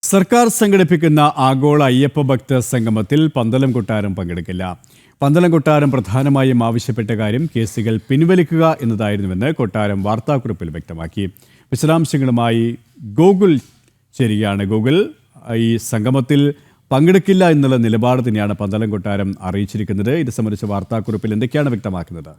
സർക്കാർ സംഘടിപ്പിക്കുന്ന ആഗോള അയ്യപ്പ ഭക്ത സംഗമത്തിൽ പന്തളം കൊട്ടാരം പങ്കെടുക്കില്ല. പന്തളം കൊട്ടാരം പ്രധാനമായും ആവശ്യപ്പെട്ട കാര്യം കേസുകൾ പിൻവലിക്കുക എന്നതായിരുന്നുവെന്ന് കൊട്ടാരം വാർത്താക്കുറിപ്പിൽ വ്യക്തമാക്കി. വിശദാംശങ്ങളുമായി ഗോകുൽ ചേരുകയാണ്. ഗോകുൽ, ഈ സംഗമത്തിൽ പങ്കെടുക്കില്ല എന്നുള്ള നിലപാട് തന്നെയാണ് പന്തളം കൊട്ടാരം അറിയിച്ചിരിക്കുന്നത്. ഇത് സംബന്ധിച്ച വാർത്താക്കുറിപ്പിൽ എന്തൊക്കെയാണ് വ്യക്തമാക്കുന്നത്?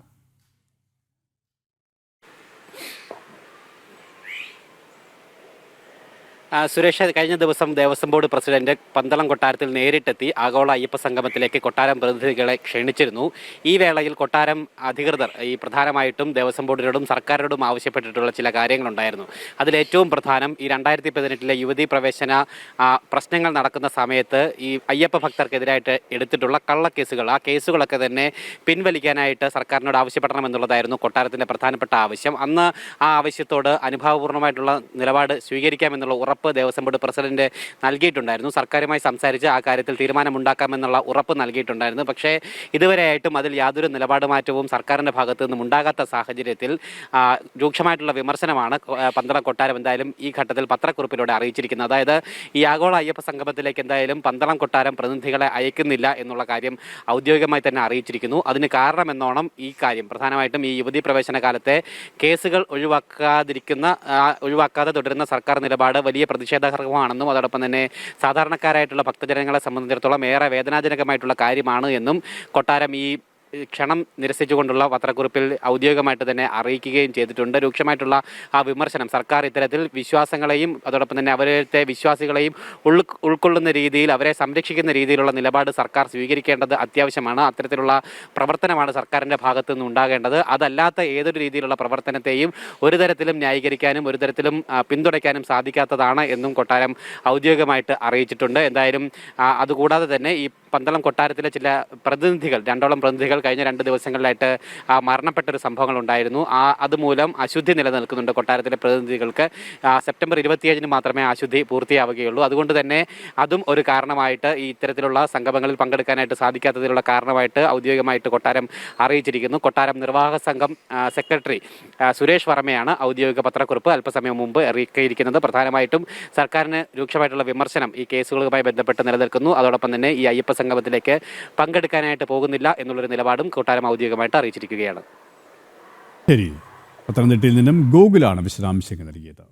സുരേഷ്, കഴിഞ്ഞ ദിവസം ദേവസ്വം ബോർഡ് പ്രസിഡന്റ് പന്തളം കൊട്ടാരത്തിൽ നേരിട്ടെത്തി ആഗോള അയ്യപ്പ സംഗമത്തിലേക്ക് കൊട്ടാരം പ്രതിനിധികളെ ക്ഷണിച്ചിരുന്നു. ഈ വേളയിൽ കൊട്ടാരം അധികൃതർ പ്രധാനമായിട്ടും ദേവസ്വം ബോർഡിനോടും സർക്കാരിനോടും ആവശ്യപ്പെട്ടിട്ടുള്ള ചില കാര്യങ്ങളുണ്ടായിരുന്നു. അതിലേറ്റവും പ്രധാനം ഈ 2018 യുവതീ പ്രവേശന പ്രശ്നങ്ങൾ നടക്കുന്ന സമയത്ത് ഈ അയ്യപ്പ ഭക്തർക്കെതിരായിട്ട് എടുത്തിട്ടുള്ള കള്ളക്കേസുകൾ, ആ കേസുകളൊക്കെ തന്നെ പിൻവലിക്കാനായിട്ട് സർക്കാരിനോട് ആവശ്യപ്പെടണമെന്നുള്ളതായിരുന്നു കൊട്ടാരത്തിൻ്റെ പ്രധാനപ്പെട്ട ആവശ്യം. അന്ന് ആ ആവശ്യത്തോട് അനുഭാവപൂർണ്ണമായിട്ടുള്ള നിലപാട് സ്വീകരിക്കാമെന്നുള്ള ഉറപ്പ് ദേവസ്വം ബോർഡ് പ്രസിഡന്റ് നൽകിയിട്ടുണ്ടായിരുന്നു. സർക്കാരുമായി സംസാരിച്ച് ആ കാര്യത്തിൽ തീരുമാനമുണ്ടാക്കാമെന്നുള്ള ഉറപ്പ് നൽകിയിട്ടുണ്ടായിരുന്നു. പക്ഷേ ഇതുവരെയായിട്ടും അതിൽ യാതൊരു നിലപാട് മാറ്റവും സർക്കാരിൻ്റെ ഭാഗത്തു നിന്നും ഉണ്ടാകാത്ത സാഹചര്യത്തിൽ രൂക്ഷമായിട്ടുള്ള വിമർശനമാണ് പന്തളം കൊട്ടാരം എന്തായാലും ഈ ഘട്ടത്തിൽ പത്രക്കുറിപ്പിലൂടെ അറിയിച്ചിരിക്കുന്നത്. അതായത് ഈ ആഗോള അയ്യപ്പ സംഗമത്തിലേക്ക് എന്തായാലും പന്തളം കൊട്ടാരം പ്രതിനിധികളെ അയക്കുന്നില്ല എന്നുള്ള കാര്യം ഔദ്യോഗികമായി തന്നെ അറിയിച്ചിരിക്കുന്നു. അതിന് കാരണമെന്നോണം ഈ കാര്യം പ്രധാനമായിട്ടും ഈ യുവതീ പ്രവേശന കാലത്തെ കേസുകൾ ഒഴിവാക്കാതെ തുടരുന്ന സർക്കാർ നിലപാട് വലിയ പ്രതിഷേധാർഹമാണെന്നും അതോടൊപ്പം തന്നെ സാധാരണക്കാരായിട്ടുള്ള ഭക്തജനങ്ങളെ സംബന്ധിച്ചിടത്തോളം ഏറെ വേദനാജനകമായിട്ടുള്ള കാര്യമാണ് എന്നും കൊട്ടാരം ഈ ക്ഷണം നിരസിച്ചുകൊണ്ടുള്ള പത്രക്കുറിപ്പിൽ ഔദ്യോഗികമായിട്ട് തന്നെ അറിയിക്കുകയും ചെയ്തിട്ടുണ്ട്. രൂക്ഷമായിട്ടുള്ള ആ വിമർശനം സർക്കാർ ഇത്തരത്തിൽ വിശ്വാസങ്ങളെയും അതോടൊപ്പം തന്നെ അവരുടെ വിശ്വാസികളെയും ഉൾക്കൊള്ളുന്ന രീതിയിൽ അവരെ സംരക്ഷിക്കുന്ന രീതിയിലുള്ള നിലപാട് സർക്കാർ സ്വീകരിക്കേണ്ടത് അത്യാവശ്യമാണ്. അത്തരത്തിലുള്ള പ്രവർത്തനമാണ് സർക്കാരിൻ്റെ ഭാഗത്തു നിന്ന് ഉണ്ടാകേണ്ടത്. അതല്ലാത്ത ഏതൊരു രീതിയിലുള്ള പ്രവർത്തനത്തെയും ഒരു തരത്തിലും ന്യായീകരിക്കാനും ഒരു തരത്തിലും പിന്തുണയ്ക്കാനും സാധിക്കാത്തതാണ് എന്നും കൊട്ടാരം ഔദ്യോഗികമായിട്ട് അറിയിച്ചിട്ടുണ്ട്. എന്തായാലും അതുകൂടാതെ തന്നെ ഈ പന്തളം കൊട്ടാരത്തിലെ ചില പ്രതിനിധികൾ, രണ്ടോളം പ്രതിനിധികൾ കഴിഞ്ഞ 2 ദിവസങ്ങളിലായിട്ട് മരണപ്പെട്ടൊരു സംഭവങ്ങൾ ഉണ്ടായിരുന്നു. അതുമൂലം അശുദ്ധി നിലനിൽക്കുന്നുണ്ട് കൊട്ടാരത്തിലെ പ്രതിനിധികൾക്ക്. സെപ്റ്റംബർ 27 മാത്രമേ അശുദ്ധി പൂർത്തിയാവുകയുള്ളൂ. അതുകൊണ്ട് തന്നെ അതും ഒരു കാരണമായിട്ട് ഈ ഇത്തരത്തിലുള്ള സംഗമങ്ങളിൽ പങ്കെടുക്കാനായിട്ട് സാധിക്കാത്തതിലുള്ള കാരണമായിട്ട് ഔദ്യോഗികമായിട്ട് കൊട്ടാരം അറിയിച്ചിരിക്കുന്നു. കൊട്ടാരം നിർവാഹക സംഘം സെക്രട്ടറി സുരേഷ് വർമ്മയാണ് ഔദ്യോഗിക പത്രക്കുറിപ്പ് അല്പസമയം മുമ്പ് ഇറക്കിയിരിക്കുന്നത്. പ്രധാനമായിട്ടും സർക്കാരിന് രൂക്ഷമായിട്ടുള്ള വിമർശനം ഈ കേസുകളുമായി ബന്ധപ്പെട്ട് നിലനിൽക്കുന്നു. അതോടൊപ്പം തന്നെ ഈ അയ്യപ്പ സംഗമത്തിലേക്ക് പങ്കെടുക്കാനായിട്ട് പോകുന്നില്ല എന്നുള്ളൊരു നിലപാടും കൊട്ടാരം ഔദ്യോഗികമായിട്ട് അറിയിച്ചിരിക്കുകയാണ്. ശരി, പത്തനംതിട്ടയിൽ നിന്നും ഗോകുലാണ് വിശദാംശങ്ങൾ നൽകിയത്.